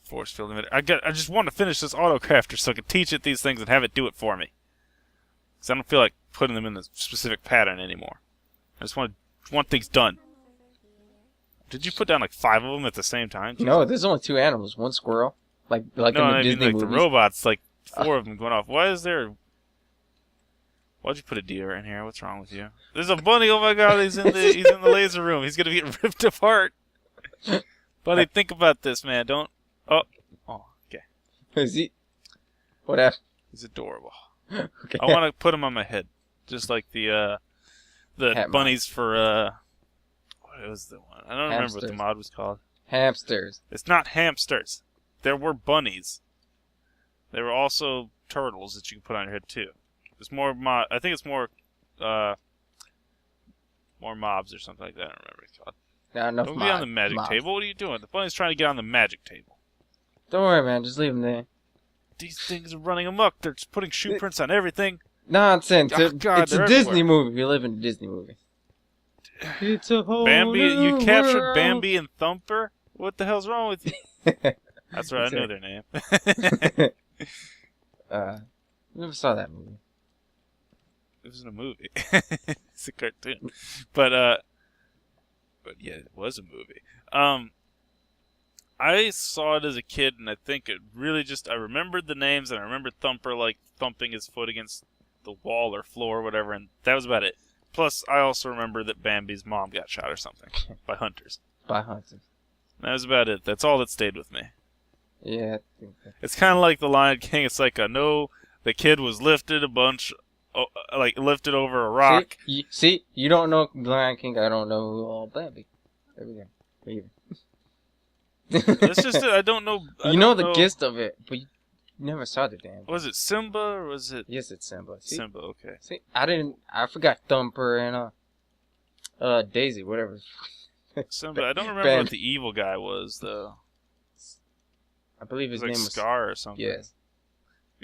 Force field emitter. I just want to finish this autocrafter so I can teach it these things and have it do it for me. Because I don't feel like putting them in a specific pattern anymore. I just want things done. Did you put down like 5 of them at the same time? Jesus. No, there's only 2 animals. 1 squirrel. Like no, in the I Disney mean, like movies. the robots, like 4 of them going off. Why is there... Why'd you put a deer in here? What's wrong with you? There's a bunny. Oh my god, he's in the laser room. He's gonna get ripped apart. Buddy, think about this, man. Don't... Oh, okay. Is he... What happened? He's adorable. Okay. I want to put him on my head. Just like the bunnies for... What was the one? I don't remember what the mod was called. Hamsters. It's not hamsters. There were bunnies. There were also turtles that you could put on your head too. It's more I think it's more mobs or something like that. I don't remember what it's called. Not enough Don't be on the magic table. What are you doing? The bunny's trying to get on the magic table. Don't worry, man. Just leave him there. These things are running amok. They're just putting shoe prints on everything. Nonsense. Oh, God, it's a Disney movie. You live in a Disney movie. It's a whole Bambi, you new captured world. Bambi and Thumper? What the hell's wrong with you? That's right, I know their name. Never saw that movie. It was in a movie. It's a cartoon. But yeah, it was a movie. I saw it as a kid, and I think it really just... I remembered the names, and I remembered Thumper, like, thumping his foot against the wall or floor or whatever, and that was about it. Plus, I also remember that Bambi's mom got shot or something by hunters. By hunters. That was about it. That's all that stayed with me. Yeah, I think that... It's kind of like the Lion King. It's like, I know the kid was lifted lifted over a rock. See, you don't know Lion King. I don't know Bambi. There we go. That's just it. I don't know. You know the gist of it, but you never saw the damn. Was it Simba or was it? Yes, it's Simba. See? Simba, okay. See, I forgot Thumper and Daisy, whatever. Simba. I don't remember what the evil guy was though. I believe his name was Scar or something. Yes.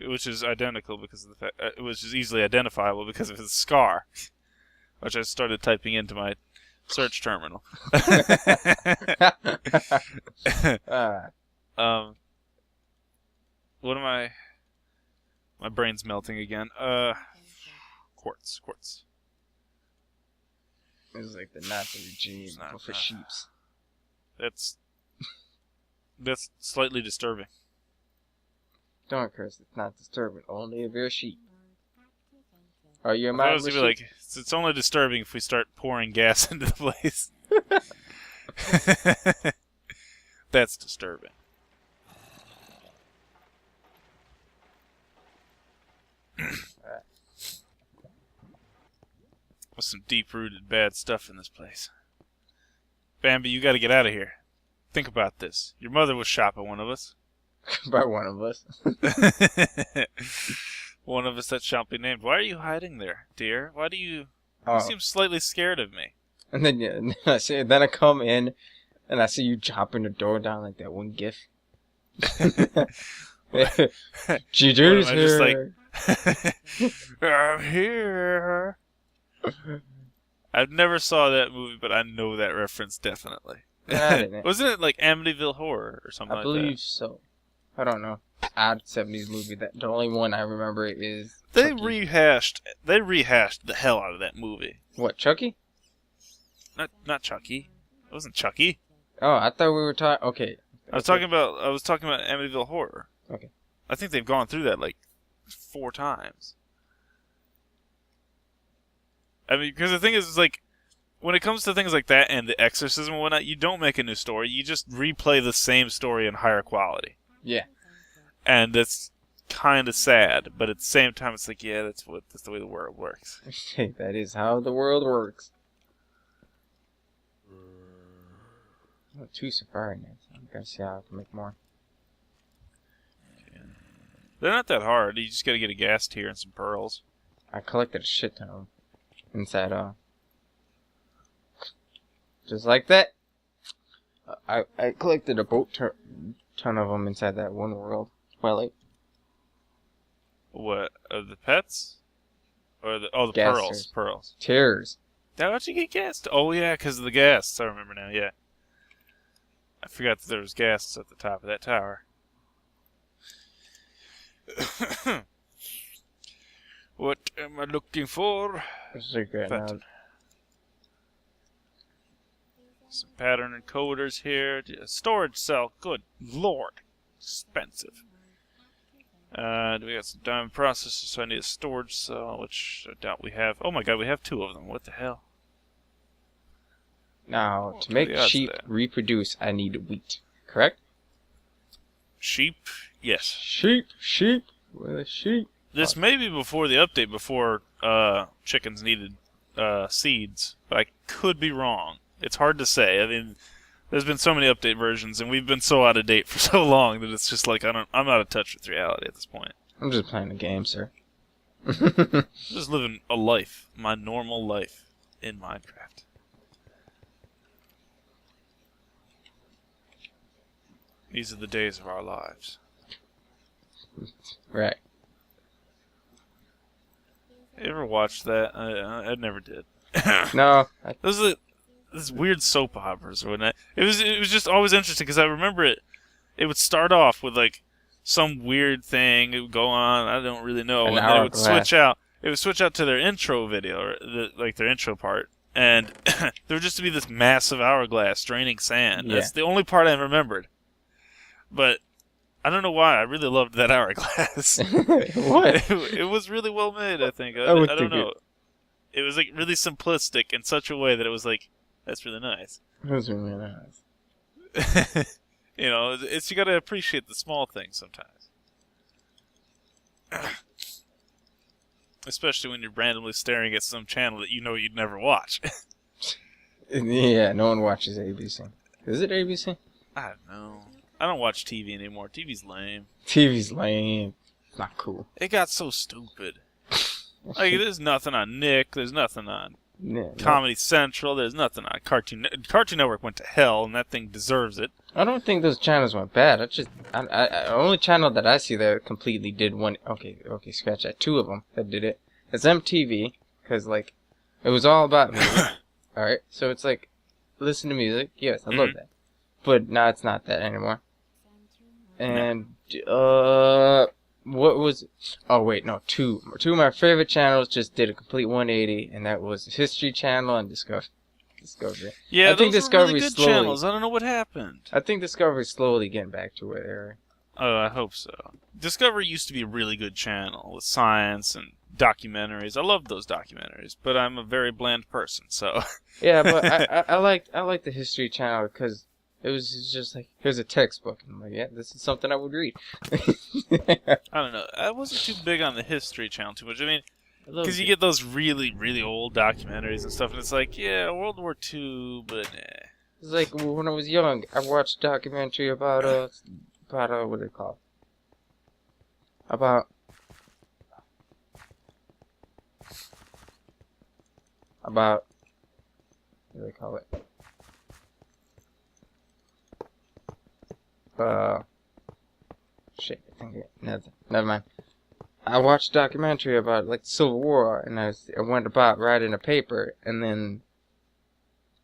Which is identical because of the fact, which is easily identifiable because of his scar, which I started typing into my search terminal. What am I? My brain's melting again. Quartz. It's like the Nazi regime for sheeps. That's slightly disturbing. Don't curse. It's not disturbing. Only if you're a sheep. Are you a man with sheep? Like, it's only disturbing if we start pouring gas into the place. That's disturbing. With some deep-rooted bad stuff in this place. Bambi, you gotta get out of here. Think about this. Your mother was shot by one of us. By one of us. One of us that shall be named. Why are you hiding there, dear? Why do you... Oh. You seem slightly scared of me. And then I come in, and I see you chopping the door down like that one gif. Giger's here. I'm here. I've never saw that movie, but I know that reference definitely. Wasn't it like Amityville Horror or something like that? I believe so. I don't know. Odd 70s movie. The only one I remember is They Chucky. rehashed the hell out of that movie. What, Chucky? Not Chucky. It wasn't Chucky. Oh, I thought we were talking... Okay. I was talking about Amityville Horror. Okay. I think they've gone through that like 4 times. I mean, because the thing is like, when it comes to things like that and The Exorcism and whatnot, you don't make a new story. You just replay the same story in higher quality. Yeah. And that's kind of sad, but at the same time, it's like, yeah, that's the way the world works. That is how the world works. 2 safari nets. I gotta see how I can make more. Yeah. They're not that hard. You just gotta get a gas tier and some pearls. I collected a shit ton of them. Inside, just like that. I collected a ton of them inside that one world. Twilight. What? The pets? Or the Gas pearls. tiers. Pearls. Tiers. How'd you get gassed? Oh, yeah, because of the gas. I remember now, yeah. I forgot that there was gases at the top of that tower. What am I looking for? Secret now. Some pattern encoders here. Storage cell. Good lord. Expensive. We got some diamond processors, so I need a storage cell, which I doubt we have. Oh my god, we have 2 of them. What the hell? Now, to make sheep reproduce, I need wheat. Correct? Sheep? Yes. Sheep. With a sheep. This may be before the update, before chickens needed seeds, but I could be wrong. It's hard to say. I mean, there's been so many update versions, and we've been so out of date for so long that it's just like I'm out of touch with reality at this point. I'm just playing a game, sir. Just living a life, my normal life in Minecraft. These are the days of our lives. Right. You ever watched that? I never did. No. Those are these weird soap operas or whatnot. It was just always interesting because I remember it would start off with like some weird thing. It would go on. I don't really know. And then it would switch out. It would switch out to their intro video, or like their intro part, and there would just be this massive hourglass draining sand. Yeah. That's the only part I remembered. But I don't know why. I really loved that hourglass. What? It was really well made, I think. I don't know. It was like really simplistic in such a way that it was like, that's really nice. It was really nice. You know, you got to appreciate the small things sometimes. Especially when you're randomly staring at some channel that you know you'd never watch. Yeah, no one watches ABC. Is it ABC? I don't know. I don't watch TV anymore. TV's lame. TV's lame. It's not cool. It got so stupid. Like, there's nothing on Nick. There's nothing on Comedy Central. There's nothing on Cartoon Network went to hell, and that thing deserves it. I don't think those channels went bad. The only channel that I see that completely did one. Okay, scratch that. 2 of them that did it. It's MTV, because like it was all about music. All right, so it's like listen to music. Yes, I love that. But now it's not that anymore. And what was? Oh wait, no. 2 of my favorite channels just did a complete 180, and that was History Channel and Discovery. Yeah, I think Discovery really good slowly, channels. I don't know what happened. I think Discovery's slowly getting back to where they were. Oh, I hope so. Discovery used to be a really good channel with science and documentaries. I loved those documentaries, but I'm a very bland person, so. Yeah, but I liked the History Channel because it was just like, here's a textbook. And I'm like, yeah, this is something I would read. I don't know. I wasn't too big on the History Channel too much. I mean, because you get those really, really old documentaries and stuff, and it's like, yeah, World War II, but nah. It's like when I was young, I watched a documentary about what do they call it? What do they call it? Shit, I think never mind. I watched a documentary about like the Civil War, and I went about writing a paper, and then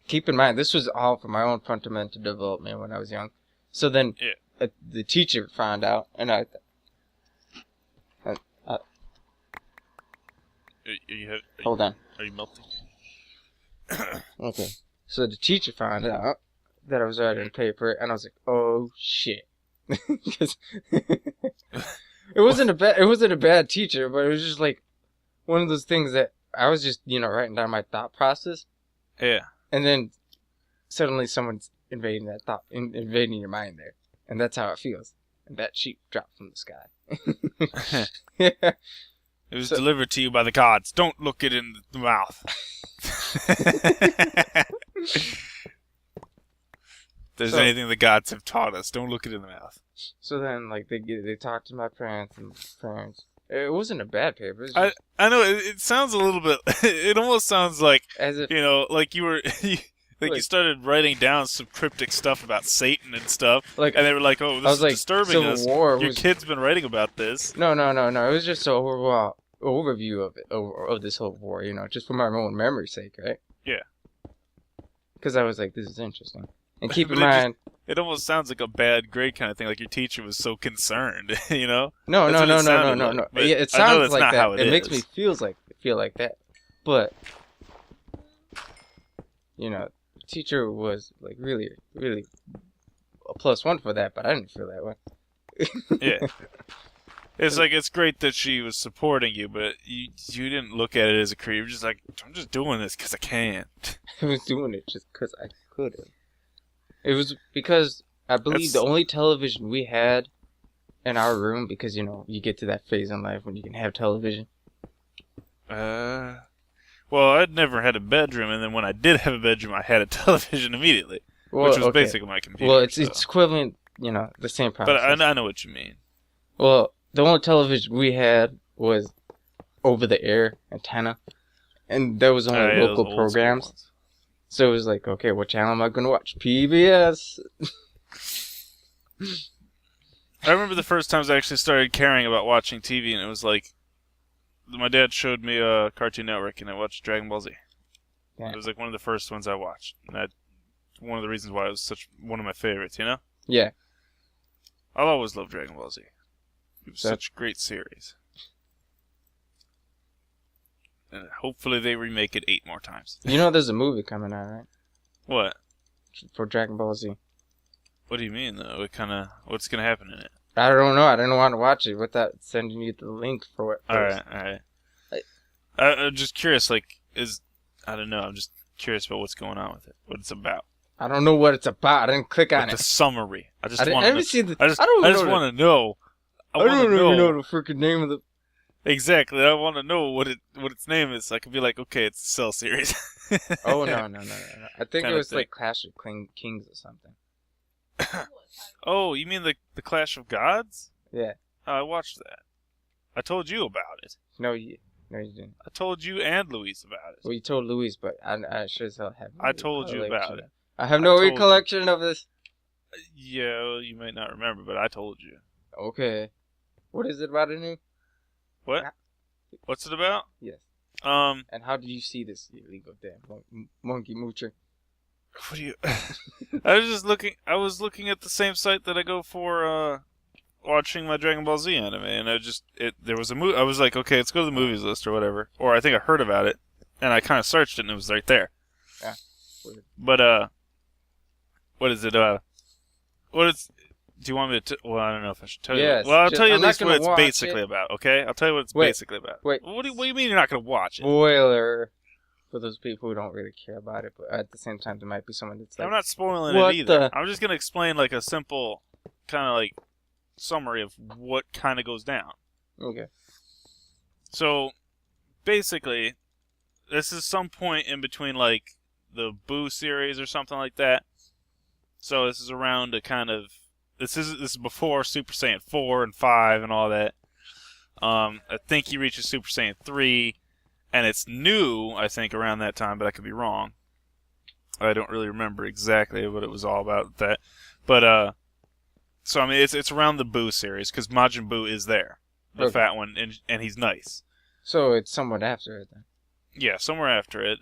keep in mind this was all for my own fundamental development when I was young. So then the teacher found out, and hold on. Are you melting? Okay. So the teacher found out that I was writing a paper, and I was like, "Oh shit!" Because it wasn't a bad teacher, but it was just like one of those things that I was just writing down my thought process. Yeah. And then suddenly someone's invading your mind there, and that's how it feels. And that sheep dropped from the sky. Yeah. It was delivered to you by the gods. Don't look it in the mouth. If there's anything the gods have taught us, don't look it in the mouth. So then, like, they talked to my parents, and parents. It wasn't a bad paper. It was just, I know it sounds a little bit. It almost sounds like as if, like you were. You started writing down some cryptic stuff about Satan and stuff, and they were like, "Oh, this is disturbing Civil us." War Your kid's been writing about this. No. It was just an overall overview of it, of this whole war, just for my own memory's sake, right? Yeah. Because I was like, this is interesting. And keep in mind, It almost sounds like a bad grade kind of thing, like your teacher was so concerned, you know? No. That's what it sounded No. like, but Yeah, it I know sounds that's like not that. how it makes is. me feel like that. But you know, the teacher was like really, really a +1 for that, but I didn't feel that way. Yeah. It's like, it's great that she was supporting you, but you didn't look at it as a career. You're just like, I'm just doing this because I can. I was doing it just because I could have. It was because I believe That's- the only television we had in our room, because, you know, you get to that phase in life when you can have television. Well, I'd never had a bedroom, and then when I did have a bedroom, I had a television immediately, which was basically my computer. Well, it's equivalent, you know, the same process. But I know what you mean. Well, the only television we had was over-the-air antenna, and there was only Yeah, those local old programs. school ones. So it was like, okay, what channel am I going to watch? PBS. I remember the first times I actually started caring about watching TV, and it was like, my dad showed me a Cartoon Network, and I watched Dragon Ball Z. Yeah. It was like one of the first ones I watched. And that's one of the reasons why it was such one of my favorites, you know? Yeah. I'll always love Dragon Ball Z. It was So- such a great series. And hopefully they remake it 8 more times. You know there's a movie coming out, right? What? For Dragon Ball Z. What do you mean, though? What's gonna happen in it? I don't know. I didn't want to watch it without sending you the link for it first. Alright. I'm just curious, like, I don't know, I'm just curious about what's going on with it. What it's about. I don't know what it's about. I didn't click on Like it. the summary. I just I want to didn't see the. I just don't want to know. I don't even know the freaking name of the. Exactly. I want to know what its name is, so I can be like, okay, it's a Cell series. Oh no! I think it Kinda was thing. like Clash of Kings or something. Oh, you mean the Clash of Gods? Yeah. I watched that. I told you about it. No, you didn't. I told you and Louise about it. Well, you told Luis, but I sure as hell have. No I told you about recollection. it. I have I no told you. recollection of this. Yeah, well, you might not remember, but I told you. Okay. What is it about anyway? What? What's it about? Yes. Um, And how did you see this illegal damn monkey moocher? what do you? I was just looking. I was looking at the same site that I go for watching my Dragon Ball Z anime, and there was a movie. I was like, okay, let's go to the movies list or whatever. Or I think I heard about it, and I kind of searched it, and it was right there. Yeah. Weird. But what is it? What is? Do you want me to? Well, I don't know if I should tell you. Yes, Well, I'll tell you I'm at not least what gonna it's watch basically it. about. Okay, I'll tell you what it's Wait, basically about. wait. What do you mean you're not gonna watch it? Spoiler for those people who don't really care about it, but at the same time, there might be someone that's like, I'm not spoiling what it either. the- I'm just gonna explain like a simple kind of like summary of what kind of goes down. okay, So basically, this is some point in between like the Boo series or something like that. So this is around a kind of this is before Super Saiyan 4 and 5 and all that. I think he reaches Super Saiyan 3, and it's new, I think, around that time, but I could be wrong. I don't really remember exactly what it was all about with that. But so I mean it's around the Boo series because Majin Buu is there. The Okay. fat one, and he's nice. so it's somewhat after it then. Yeah, somewhere after it.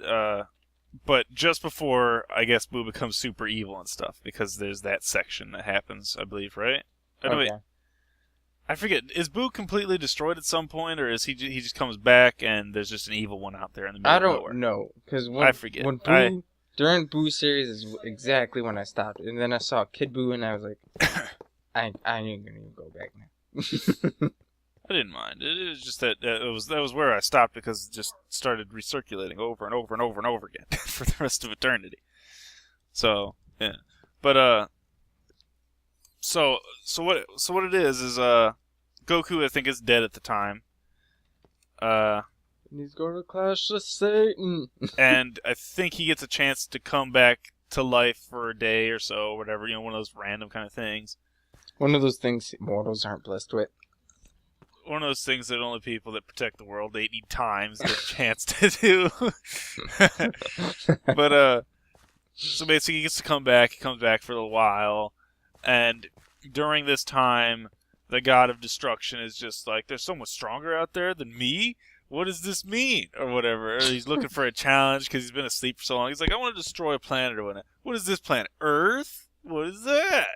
But just before, I guess, Boo becomes super evil and stuff, because there's that section that happens, I believe, right? Anyway, Okay. I forget. Is Boo completely destroyed at some point, or is he just comes back and there's just an evil one out there in the middle I of don't nowhere? know because I forget. when Boo during Boo series is exactly when I stopped, and then I saw Kid Boo and I was like, I ain't gonna even go back now. I didn't mind. It was just that that was where I stopped because it just started recirculating over and over and over and over again for the rest of eternity. So yeah, but so what it is Goku I think is dead at the time. He's gonna clash with Satan. And I think he gets a chance to come back to life for a day or so, or whatever. You know, one of those random kind of things. One of those things mortals aren't blessed with. One of those things that only people that protect the world 80 times get a chance to do. But, so basically he gets to come back. He comes back for a little while. And during this time, the god of destruction is just like, there's someone stronger out there than me? What does this mean? Or whatever. Or he's looking for a challenge because he's been asleep for so long. He's like, I want to destroy a planet or whatnot. What is this planet? Earth? What is that?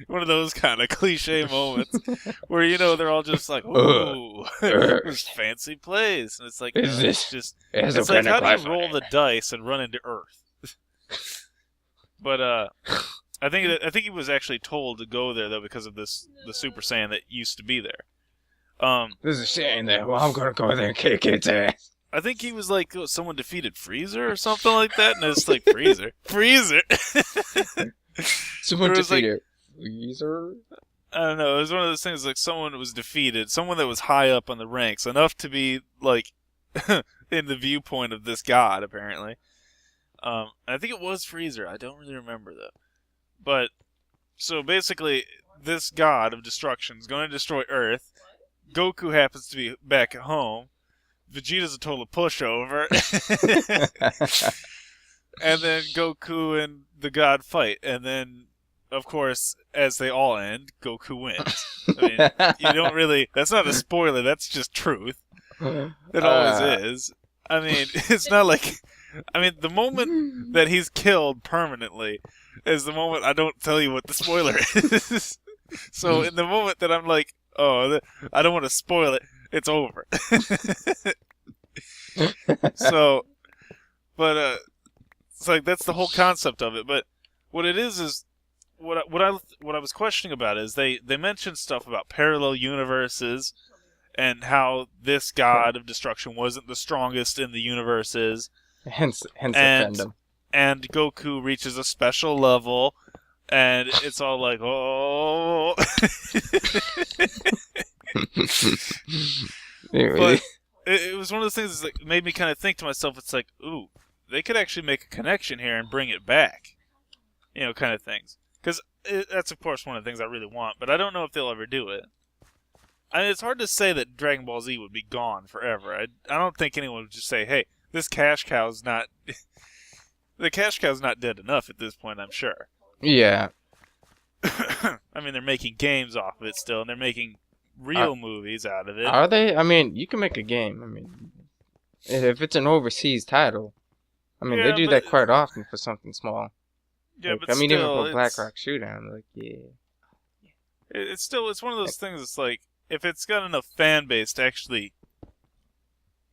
One of those kind of cliche moments where, you know, they're all just like, ooh, this fancy place. And it's like, no, it's just, it's like, how do you roll the dice and run into Earth? But, I think he was actually told to go there, though, because of the Super Saiyan that used to be there. There's a Saiyan there. Well, I'm gonna go there and kick its ass. I think he was like, oh, someone defeated Freezer or something like that, and it's like, Freezer? Someone defeated Freezer? I don't know, it was one of those things like someone was defeated, someone that was high up on the ranks, enough to be, like, in the viewpoint of this god, apparently. I think it was Freezer, I don't really remember, though. But, so basically, this god of destruction is going to destroy Earth. Goku happens to be back at home. Vegeta's a total pushover. And then Goku and the god fight. And then, of course, as they all end, Goku wins. I mean, you don't really... That's not a spoiler, that's just truth. It always is. I mean, it's not like... I mean, the moment that he's killed permanently is the moment I don't tell you what the spoiler is. So in the moment that I'm like, oh, I don't want to spoil it, it's over. So, but it's like that's the whole concept of it. But what it is what I was questioning about is they mentioned stuff about parallel universes and how this god of destruction wasn't the strongest in the universes. Hence the fandom. And Goku reaches a special level, and it's all like, oh. But it was one of those things that like, made me kind of think to myself, it's like, ooh, they could actually make a connection here and bring it back. You know, kind of things. Because that's, of course, one of the things I really want, but I don't know if they'll ever do it. I mean, it's hard to say that Dragon Ball Z would be gone forever. I don't think anyone would just say, hey, this cash cow's not... The cash cow's not dead enough at this point, I'm sure. Yeah. I mean, they're making games off of it still, and they're making real movies out of it. Are they? I mean, you can make a game. I mean, if it's an overseas title, I mean, they do that quite often for something small. Yeah, like, but I mean, still, even for BlackRock Shootout, like, yeah. It's one of those things. It's like if it's got enough fan base to actually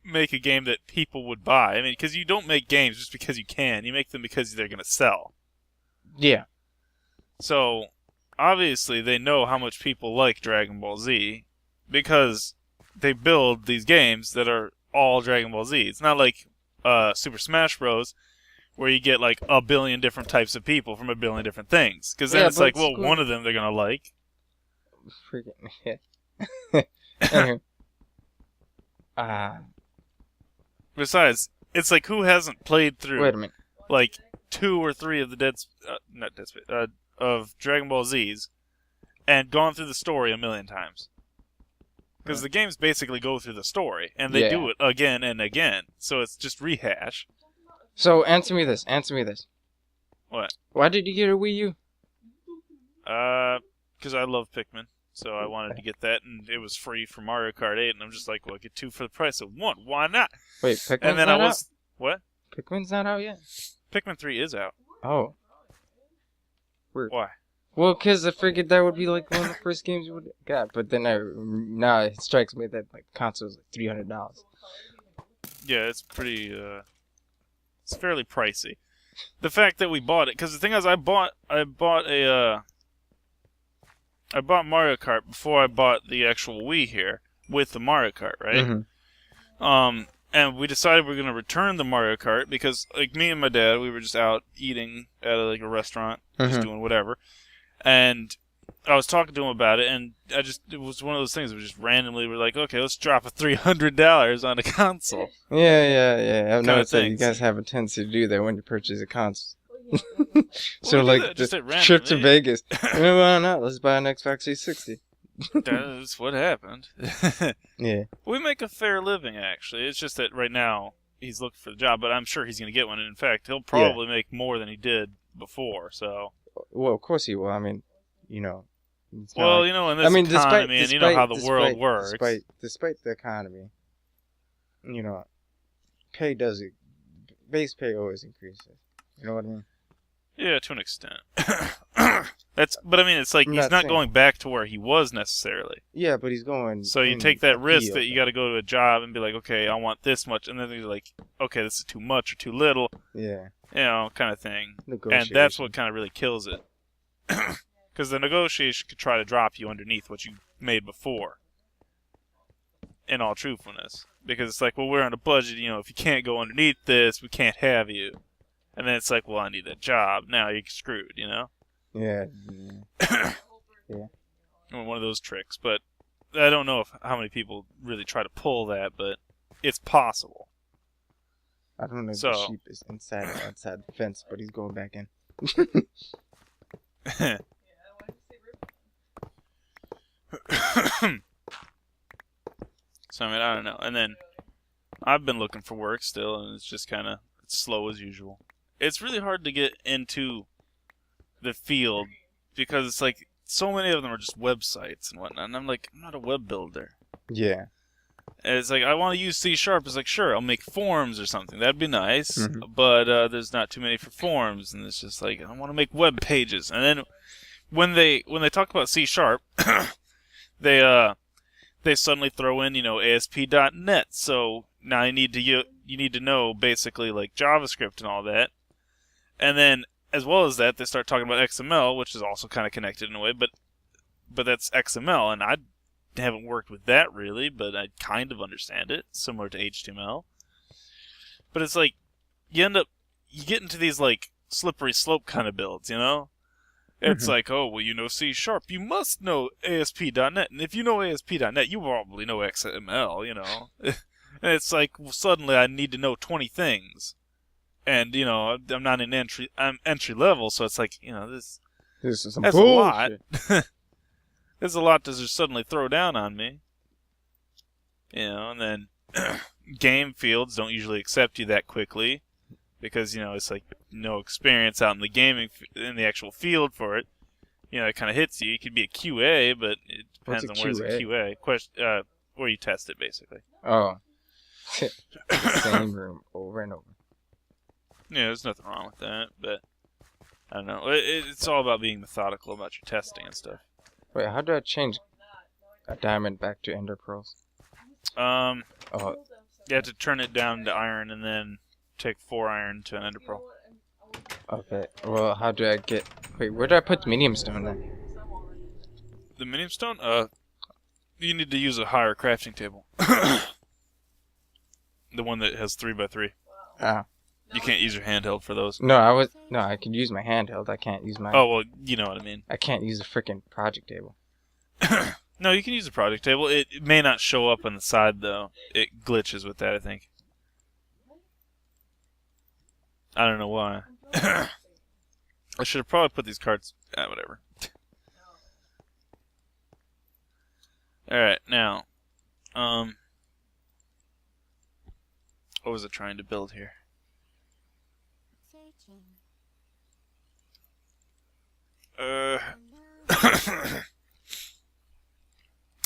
make a game that people would buy. I mean, because you don't make games just because you can. You make them because they're going to sell. Yeah. So, obviously, they know how much people like Dragon Ball Z because they build these games that are all Dragon Ball Z. It's not like Super Smash Bros., where you get like a billion different types of people from a billion different things. Because then it's like, well, one of them they're going to like. Freaking yeah. Besides, it's like, who hasn't played through... Wait a minute. Like, 2 or 3 of the of Dragon Ball Z's and gone through the story a million times. Because the games basically go through the story, and they do it again and again. So it's just rehash. So, answer me this. What? Why did you get a Wii U? Because I love Pikmin. So I wanted to get that, and it was free for Mario Kart 8, and I'm just like, well, I get 2 for the price of 1. Why not? Wait, Pikmin's not out? What? Pikmin's not out yet? Pikmin 3 is out. Oh. Weird. Why? Well, because I figured that would be like one of the first games you would have got, but then now it strikes me that like console's like $300. Yeah, it's pretty, it's fairly pricey. The fact that we bought it, because the thing is, I bought Mario Kart before I bought the actual Wii here with the Mario Kart, right? Mm-hmm. And we decided we were going to return the Mario Kart because, like, me and my dad, we were just out eating at like a restaurant, just doing whatever. And I was talking to him about it, and it was one of those things. We just randomly were like, okay, let's drop $300 on a console. Yeah. I've noticed that you guys have a tendency to do that when you purchase a console. So, like, the trip to Vegas. Why not? Let's buy an Xbox 360. That's what happened. Yeah. We make a fair living, actually. It's just that right now he's looking for the job, but I'm sure he's going to get one. And in fact, he'll probably make more than he did before. So. Well, of course he will. I mean, you know. Well, you know, in this economy, and you know how the world works. Despite the economy, you know, base pay always increases. You know what I mean? Yeah, to an extent. But I mean, it's like I'm he's not not going back to where he was necessarily. Yeah, but he's going. So you take that risk that you got to go to a job and be like, okay, I want this much, and then you're like, okay, this is too much or too little. Yeah. You know, kind of thing. And that's what kind of really kills it. Because the negotiation could try to drop you underneath what you made before. In all truthfulness. Because it's like, well, we're on a budget, you know, if you can't go underneath this, we can't have you. And then it's like, well, I need a job. Now you're screwed, you know? Yeah. Yeah. One of those tricks. But I don't know how many people really try to pull that, but it's possible. I don't know if the sheep is inside or outside the fence, but he's going back in. So, I mean, I don't know. And then I've been looking for work still, and it's just kind of slow as usual. It's really hard to get into the field because it's like so many of them are just websites and whatnot. And I'm like, I'm not a web builder. Yeah. And it's like, I want to use C#. It's like, sure, I'll make forms or something. That'd be nice. But there's not too many for forms. And it's just like, I want to make web pages. And then when they talk about C#, they suddenly throw in, you know, ASP.NET. So now you need to know basically like JavaScript and all that. And then as well as that, they start talking about XML, which is also kind of connected in a way, but that's XML, and I haven't worked with that really, but I kind of understand it, similar to HTML. But it's like you get into these like slippery slope kind of builds, you know? It's like, oh, well, you know C#, you must know ASP.NET. And if you know ASP.NET, you probably know XML, you know. And it's like, well, suddenly I need to know 20 things. And, you know, I'm not I'm entry level, so it's like, you know, this is some that's bullshit. a lot. There's a lot to just suddenly throw down on me. You know, and then game fields don't usually accept you that quickly. Because, you know, it's like no experience out in in the actual field for it. You know, it kind of hits you. You could be a QA, but it depends on where's a QA. Where you test it, basically. Oh. Same room over and over. Yeah, there's nothing wrong with that, but I don't know. It's all about being methodical about your testing and stuff. Wait, how do I change a diamond back to ender pearls? You have to turn it down to iron and then take 4 iron to an ender pearl. Okay, well, how do I get... Wait, where do I put the medium stone then? The medium stone? You need to use a higher crafting table. The one that has 3x3. Oh. You can't use your handheld for those. No, I could use my handheld. I can't use my... Oh, well, you know what I mean. I can't use a freaking project table. No, you can use a project table. It may not show up on the side, though. It glitches with that, I think. I don't know why. I should have probably put these cards... whatever. Alright, now. What was it trying to build here?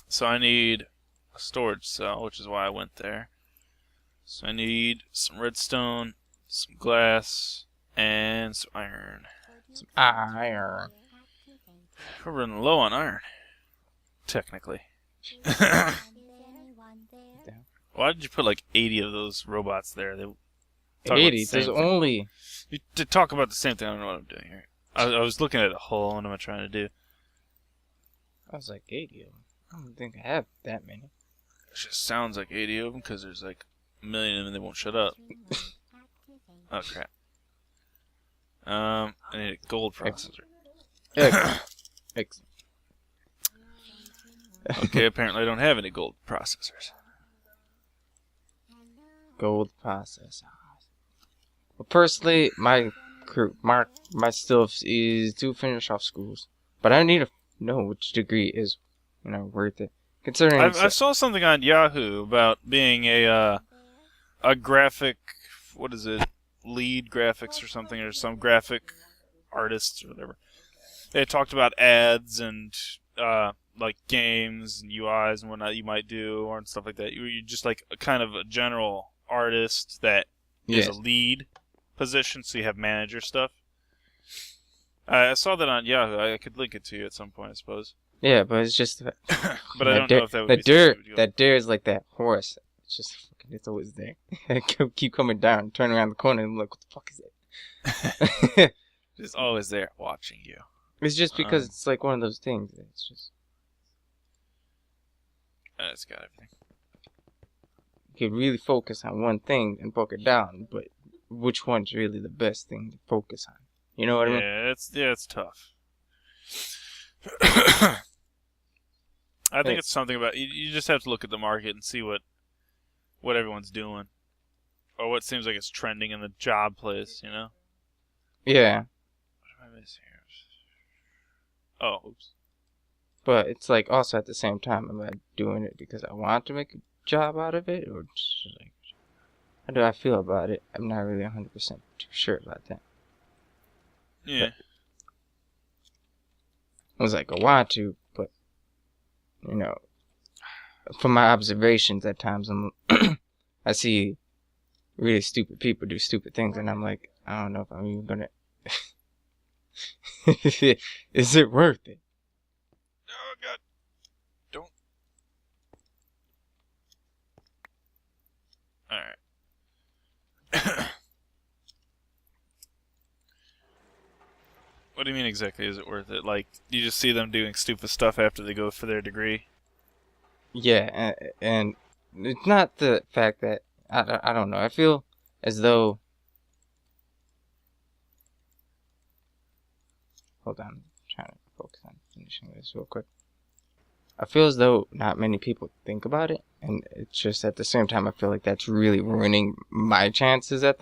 So I need a storage cell, which is why I went there. So I need some redstone, some glass, and some iron. Some iron. We're running low on iron, technically. Why did you put like 80 of those robots there? 80? There's only... You to talk about the same thing. I don't know what I'm doing here. I was looking at a hole. What am I trying to do? I was like 80 of them. I don't think I have that many. It just sounds like 80 of them because there's like a million of them and they won't shut up. Oh crap. I need a gold processor. Excellent. Okay, apparently I don't have any gold processors. Gold processor. Well, personally, my stuff is to finish off schools, but I need to know which degree is, worth it. Considering I saw something on Yahoo about being a graphic, what is it, lead graphics or something, or some graphic artist or whatever. They talked about ads and like games and UIs and whatnot you might do or stuff like that. You're just like a kind of a general artist that is a lead position, so you have manager stuff. I saw that on Yahoo. I could link it to you at some point, I suppose. Yeah, but it's just But I don't know if that would be something you that deer is like that horse. It's just fucking, it's always there. Keep coming down, turn around the corner, and I'm like, what the fuck is it? It's always there watching you. It's just because it's like one of those things. It's just it's got everything. You could really focus on one thing and broke it down, but which one's really the best thing to focus on? You know what I mean? Yeah, it's tough. I think it's something about you just have to look at the market and see what everyone's doing, or what seems like it's trending in the job place. You know? Yeah. What am I missing here? Oh, oops. But it's like also at the same time, am I doing it because I want to make a job out of it, or just like how do I feel about it? I'm not really 100% too sure about that. Yeah. I was like, I want to, but you know, from my observations at times, I see really stupid people do stupid things, and I'm like, I don't know if I'm even gonna. Is it worth it? Oh God! Don't. All right. What do you mean exactly? Is it worth it? Like you just see them doing stupid stuff after they go for their degree? Yeah, and it's not the fact that I don't know. I feel as though. Hold on, I'm trying to focus on finishing this real quick. I feel as though not many people think about it, and it's just at the same time I feel like that's really ruining my chances at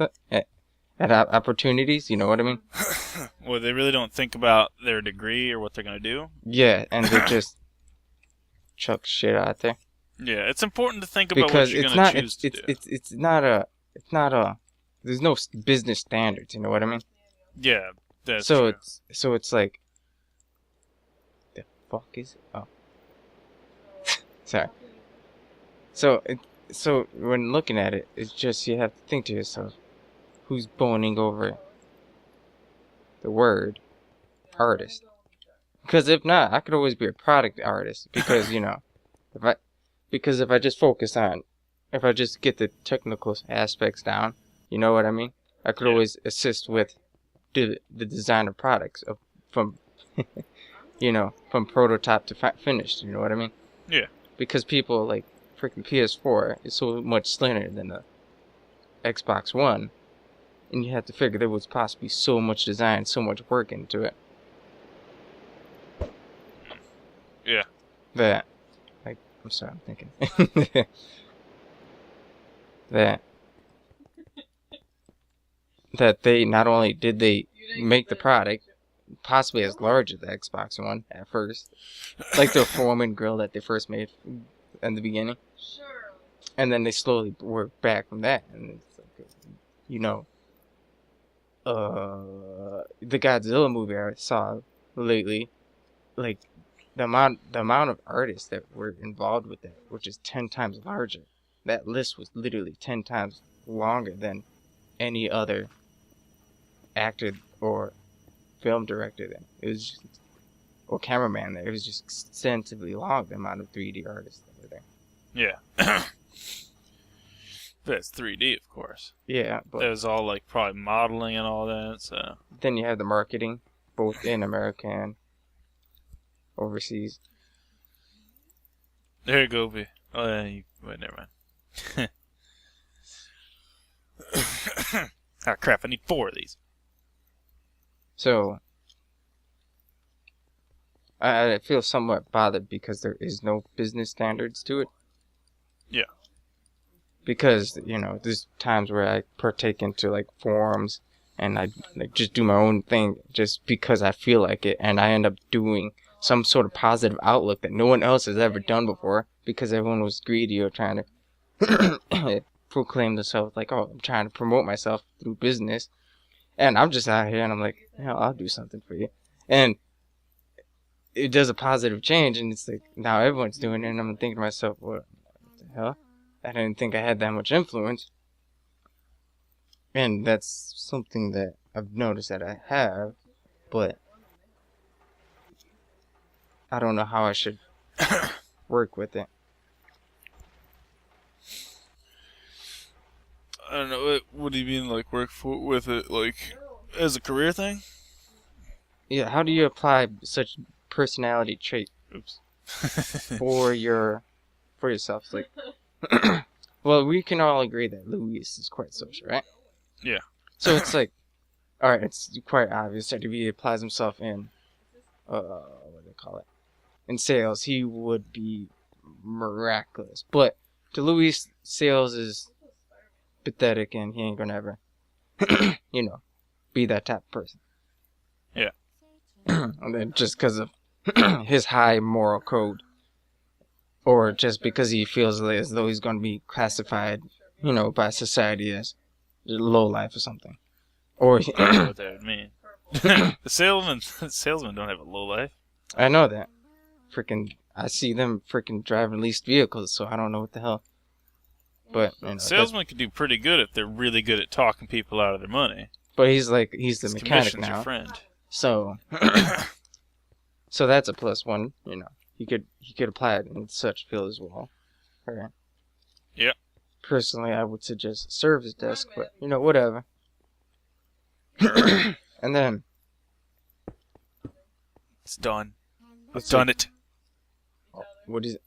opportunities. You know what I mean? Well, they really don't think about their degree or what they're gonna do. Yeah, and they just chuck shit out there. Yeah, it's important to think about what you're gonna choose to do. It's not a. There's no business standards. You know what I mean? Yeah, that's true. It's like. The fuck is it? Oh. Sorry. So when looking at it, it's just you have to think to yourself, who's boning over the word artist? Because if not, I could always be a product artist. Because you know, if I just focus on, if I just get the technical aspects down, you know what I mean? I could always assist with the design of products from, you know, from prototype to finished. You know what I mean? Yeah. Because people like freaking PS4 is so much slimmer than the Xbox One, and you have to figure there was possibly so much design, so much work into it. Yeah. That, like, I'm sorry, I'm thinking. that they not only did they make the product possibly as large as the Xbox One at first, like the Foreman grill that they first made in the beginning, and then they slowly worked back from that, and it's like, you know, the Godzilla movie I saw lately, like the amount of artists that were involved with that, which is 10 times larger. That list was literally 10 times longer than any other actor or film director there. It was just, or cameraman there. It was just extensively long, the amount of 3D artists that were there. Yeah. That's 3D, of course. Yeah, but it was all like probably modeling and all that. So then you have the marketing, both in America and overseas. There you go, B. Oh yeah, wait, never mind. Ah, crap! I need 4 of these. So I feel somewhat bothered because there is no business standards to it. Yeah. Because, you know, there's times where I partake into like forums and I like just do my own thing just because I feel like it, and I end up doing some sort of positive outlook that no one else has ever done before because everyone was greedy or trying to proclaim themselves like, oh, I'm trying to promote myself through business. And I'm just out here and I'm like, hell, I'll do something for you. And it does a positive change, and it's like, now everyone's doing it, and I'm thinking to myself, what the hell? I didn't think I had that much influence. And that's something that I've noticed that I have, but I don't know how I should work with it. I don't know. What do you mean, like, with it, like, as a career thing? Yeah, how do you apply such personality trait for yourself? Like, well, we can all agree that Luis is quite social, right? Yeah. So it's like, all right, it's quite obvious that if he applies himself in, what do they call it? In sales, he would be miraculous. But to Luis, sales is pathetic, and he ain't gonna ever, be that type of person. Yeah. And then just because of his high moral code, or just because he feels as though he's gonna be classified, by society as low life or something. Or I don't know what that would mean. The salesmen don't have a low life. I know that. I see them driving leased vehicles, so I don't know what the hell. But salesmen can do pretty good if they're really good at talking people out of their money. But he's the mechanic now. Your friend. So, so that's a plus one. He could apply it in such field as well. Right. Yep. Personally, I would suggest service desk, but whatever. And then it's done. We've done it. Oh, what is it?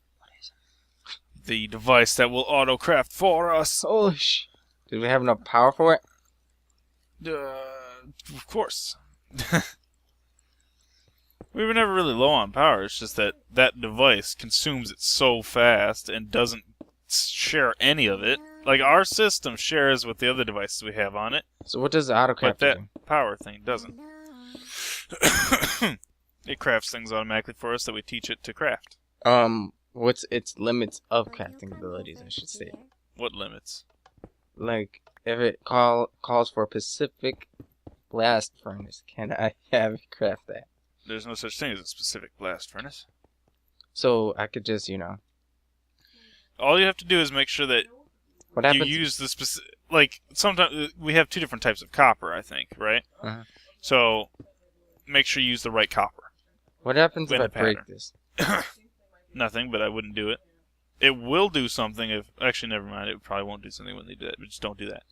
The device that will autocraft for us. Holy sh! Did we have enough power for it? Of course. We were never really low on power. It's just that device consumes it so fast and doesn't share any of it. Like, our system shares with the other devices we have on it. So what does the autocraft But that do? power thing doesn't. It crafts things automatically for us that we teach it to craft. What's its limits of crafting abilities, I should say? What limits? Like, if it calls for a specific blast furnace, can I have it craft that? There's no such thing as a specific blast furnace. So I could just, All you have to do is make sure that what happens? You use the specific... Like, sometimes we have two different types of copper, I think, right? Uh-huh. So, make sure you use the right copper. What happens if I break this? Nothing, but I wouldn't do it. It will do something if... Actually, never mind. It probably won't do something when they do that, but just don't do that.